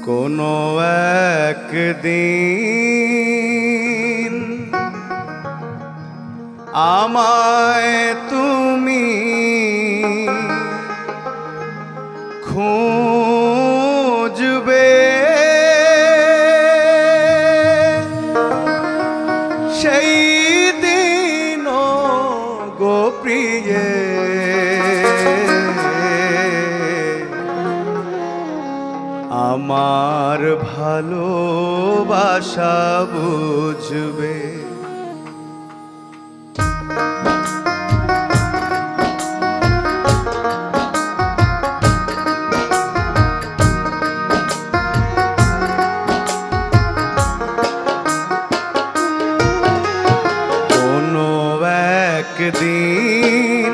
কোনো একদিন আমায় তুমি খুঁজবে, সেই দিন গো প্রিয়ে আমার ভালোবাসা বুঝবে। কোনো একদিন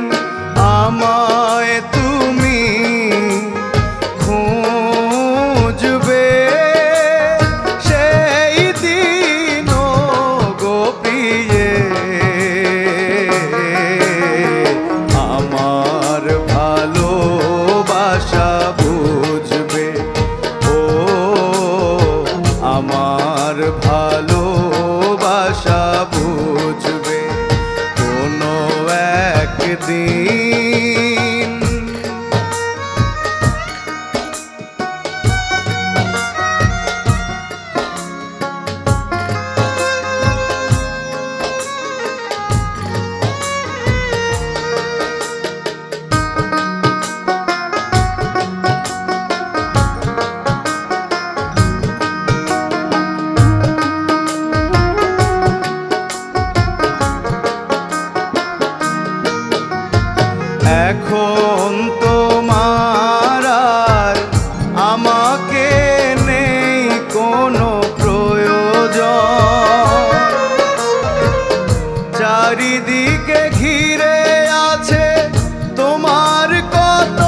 আমায় তুমি খুঁজবে, সেই দিন গো প্রিয়ে আমার ভালোবাসা বুঝবে। ও আমার ভালোবাসা বুঝবে কোনো একদিন। এখন তোমার আর আমাকে নেই কোনো প্রয়োজন, চারিদিকে ঘিরে আছে তোমার কত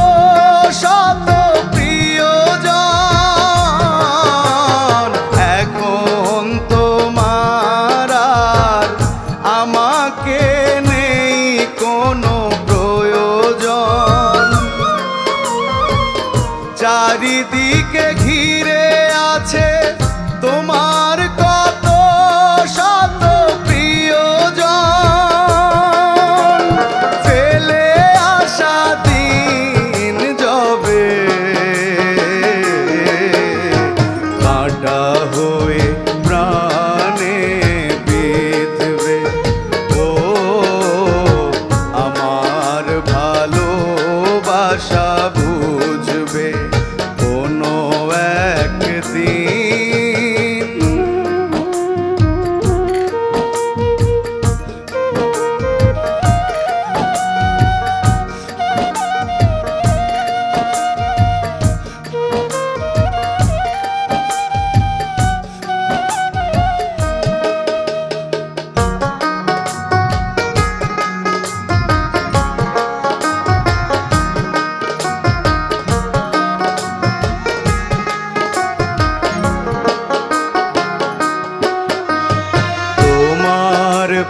শত প্রিয়জন। এখন তোমার আর আমাকে নেই কোনো প্রয়োজন, চারিদিকে ঘিরে আছে তোমার কত শত প্রিয়জন। ফেলে আসা দিন যবে কাঁটা হয়ে প্রাণে বিঁধবে। ও আমার ভালোবাসা বুঝবে কোনো একদিন।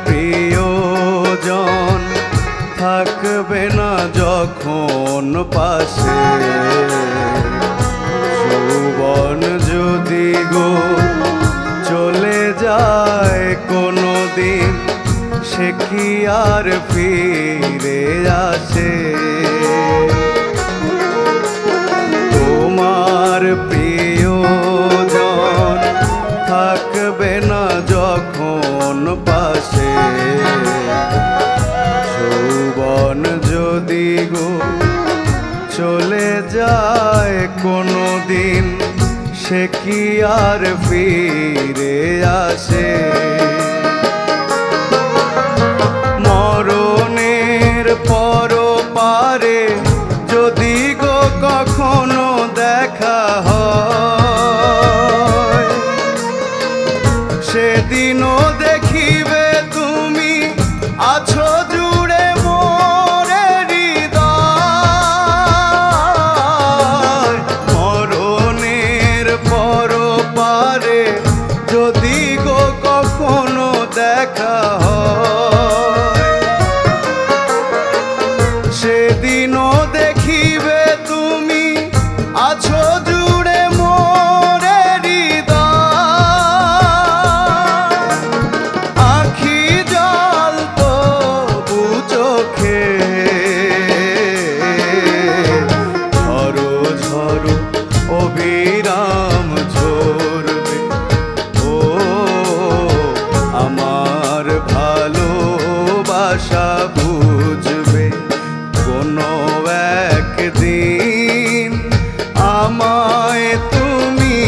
প্রিয়জন থাকবে না যখন পাশে, যৌবন যদি গো চলে যায় কোনো দিন, সে কি আর ফিরে আসে? তোমার প্রিয়জন থাকবে না যখন পাশে, যৌবন যদি গো চলে যায় কোনো দিন, সে কি আর ফিরে আসে? মরণের পর পারে যদি গো কখনো দেখা হয়, সেদিনও দেখিবে তুমি আছো জুড়ে মোরে হৃদয়। মরণের পর পারে যদি গো কখনো দেখা হয়, সেদিনও দেখিবে তুমি আছো জুড়ে মোরে অবিরাম ঝরবে। ও আমার ভালোবাসা বুঝবে কোনো একদিন, আমায় তুমি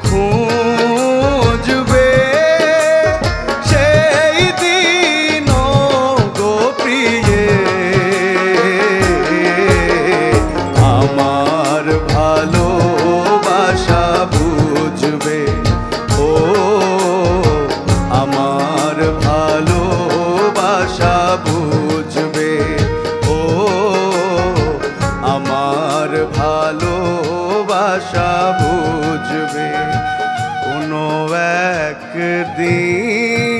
খুঁজবে। সেই দিন গো প্রিয়ে আমার ভালোবাসা বুঝবে। ও আমার ভালোবাসা বুঝবে। ও আমার ভালোবাসা বুঝবে কোনো একদিন।